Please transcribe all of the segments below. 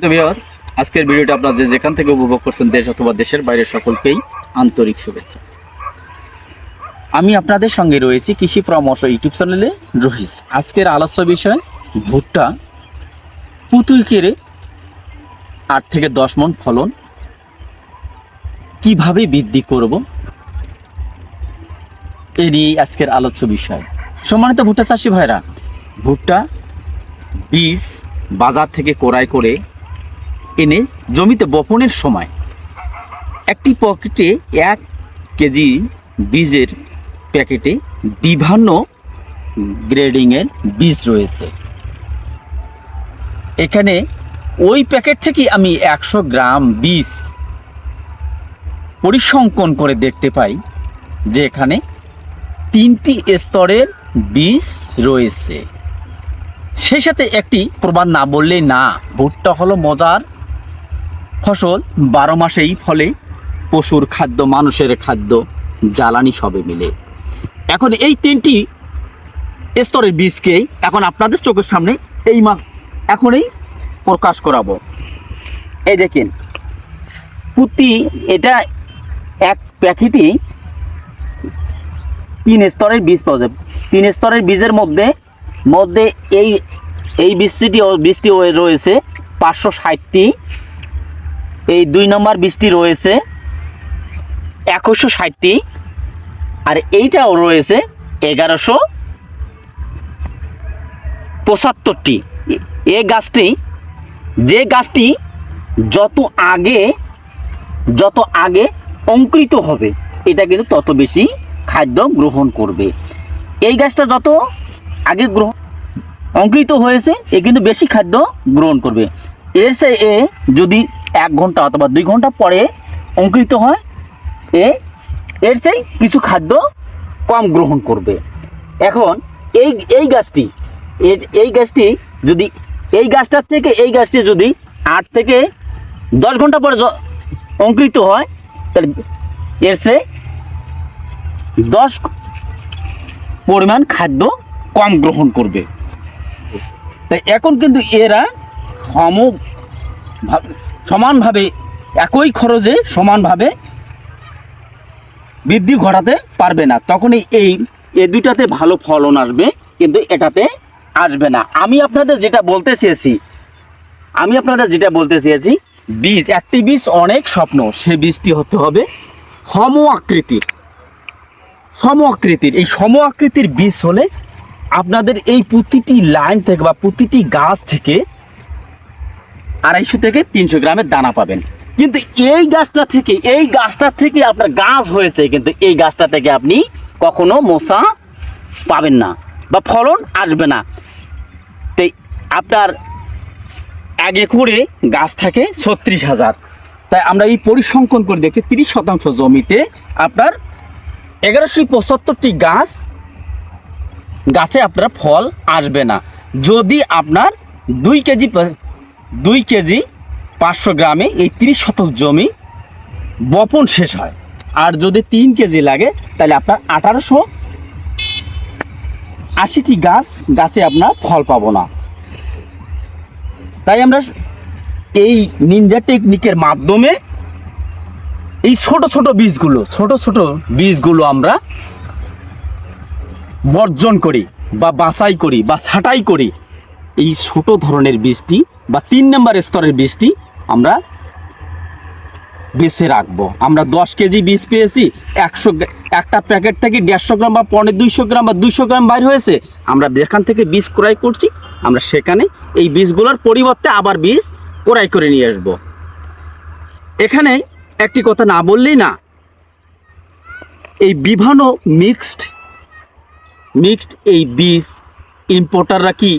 তো ভিউয়ার্স, আজকের ভিডিওটা আপনারা যে যেখান থেকে উপভোগ করছেন, দেশ অথবা দেশের বাইরে, সকলকেই আন্তরিক শুভেচ্ছা। আমি আপনাদের সঙ্গে রয়েছি কৃষি পরামর্শ ইউটিউব চ্যানেলে রহিস। আজকের আলোচ্য বিষয় ভুট্টা পুতুই কেড়ে 8 থেকে 10 মণ ফলন কিভাবে বৃদ্ধি করব, এ নিয়ে আজকের আলোচ্য বিষয়। সম্মানিত ভুট্টা চাষি ভাইরা, ভুট্টা বীজ বাজার থেকে ক্রয় করে এনে জমিতে বপনের সময় একটি পকেটে 1 কেজি বীজের প্যাকেটে বিভিন্ন গ্রেডিংয়ের বীজ রয়েছে। এখানে ওই প্যাকেট থেকে আমি 100 গ্রাম বীজ পরিসংখ্যান করে দেখতে পাই যে এখানে 3টি স্তরের বীজ রয়েছে। সেই সাথে একটি প্রবাদ না বললেই না, ভুট্টা হলো মজার ফসল, 12 মাসেই ফলে, পশুর খাদ্য, মানুষের খাদ্য, জ্বালানি সবে মিলে। এখন এই 3টি স্তরের বীজকে এখন আপনাদের চোখের সামনে এখনই প্রকাশ করাবো। এই দেখেন, এটা এক প্যাকেটে 3 স্তরের বীজ পাওয়া যাবে। 3 স্তরের বীজের মধ্যে এই বীজটি রয়েছে 560টি, এই 2 নম্বর বীজটি রয়েছে 2160টি, আর এইটাও রয়েছে 1175টি। এই গাছটি যত আগে অঙ্কুরিত হবে, এটা কিন্তু তত বেশি খাদ্য গ্রহণ করবে। এই গাছটা যত আগে অঙ্কুরিত হয়েছে, এ কিন্তু বেশি খাদ্য গ্রহণ করবে। এর চেয়ে যদি 1 ঘন্টা অথবা 2 ঘন্টা পরে অঙ্কুরিত হয়, এর চেয়ে কিছু খাদ্য কম গ্রহণ করবে। এখন এই গাছটি যদি 8 থেকে 10 ঘন্টা পরে অঙ্কুরিত হয়, তাহলে এর চেয়ে 10 পরিমাণ খাদ্য কম গ্রহণ করবে। তাই এখন কিন্তু এরা সমানভাবে একই খরচে সমানভাবে বৃদ্ধি ঘটাতে পারবে না। তখনই এই দুইটাতে ভালো ফলন আসবে, কিন্তু এটাতে আসবে না। আমি আপনাদের যেটা বলতে চেয়েছি, বীজ, একটি বীজ অনেক স্বপ্ন, সে বীজটি হতে হবে সম আকৃতির। এই সম আকৃতির বীজ হলে আপনাদের এই প্রতিটি লাইন থেকে বা প্রতিটি গাছ থেকে 250 থেকে 300 গ্রামের দানা পাবেন। কিন্তু এই গাছটা থেকে আপনার গাছ হয়েছে, কিন্তু এই গাছটা থেকে আপনি কখনো মোসা পাবেন না বা ফলন আসবে না। তাই আপনার আগে করে গাছ থাকে 36,000। তাই আমরা এই পরিসংখ্যান করে দেখছি 30% জমিতে আপনার 1175টি গাছে আপনার ফল আসবে না। যদি আপনার 2 কেজি 500 গ্রামে এই 30% জমি বপন শেষ হয়, আর যদি 3 কেজি লাগে, তাহলে আপনার 1880টি গাছে আপনার ফল পাবো না। তাই আমরা এই নিনজা টেকনিকের মাধ্যমে এই ছোট ছোট বীজগুলো আমরা বর্জন করি বা বাছাই করি বা ছাঁটাই করি। এই ছোট ধরনের বীজটি বা 3 নম্বর স্তরের বীজটি আমরা বেছে রাখবো। আমরা 10 কেজি বীজ পেয়েছি, একটা প্যাকেট থেকে 150 গ্রাম বা 200 গ্রাম বা 200 গ্রাম বাইর হয়েছে, আমরা যেখান থেকে বীজ ক্রয় করছি, আমরা সেখানে এই বীজগুলোর পরিবর্তে আবার বীজ ক্রয় করে নিয়ে আসবো। এখানে একটি কথা না বললেই না, এই বিভিন্ন মিক্সড এই বীজ ইম্পোর্টাররা কি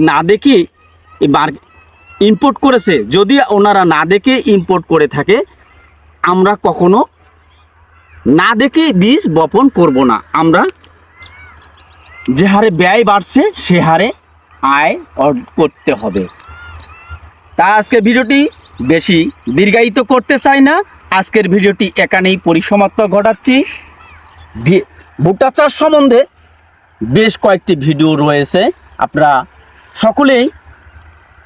না দেখে ইম্পোর্ট করেছে। যদি ওনারা না দেখে ইম্পোর্ট করে থাকে, আমরা কখনো না দেখে বীজ বপন করব না। আমরা যে হারে ব্যয় বাড়ছে, সে হারে আয় করতে হবে। তা আজকের ভিডিওটি বেশি দীর্ঘায়িত করতে চাই না, আজকের ভিডিওটি এখানেই পরিসমাপ্ত ঘটাচ্ছি। ভুট্টা চাষ সম্বন্ধে বেশ কয়েকটি ভিডিও রয়েছে, আপনারা সকলেই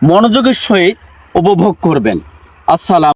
মনোযোগের সহিত উপভোগ করবেন। আসসালাম।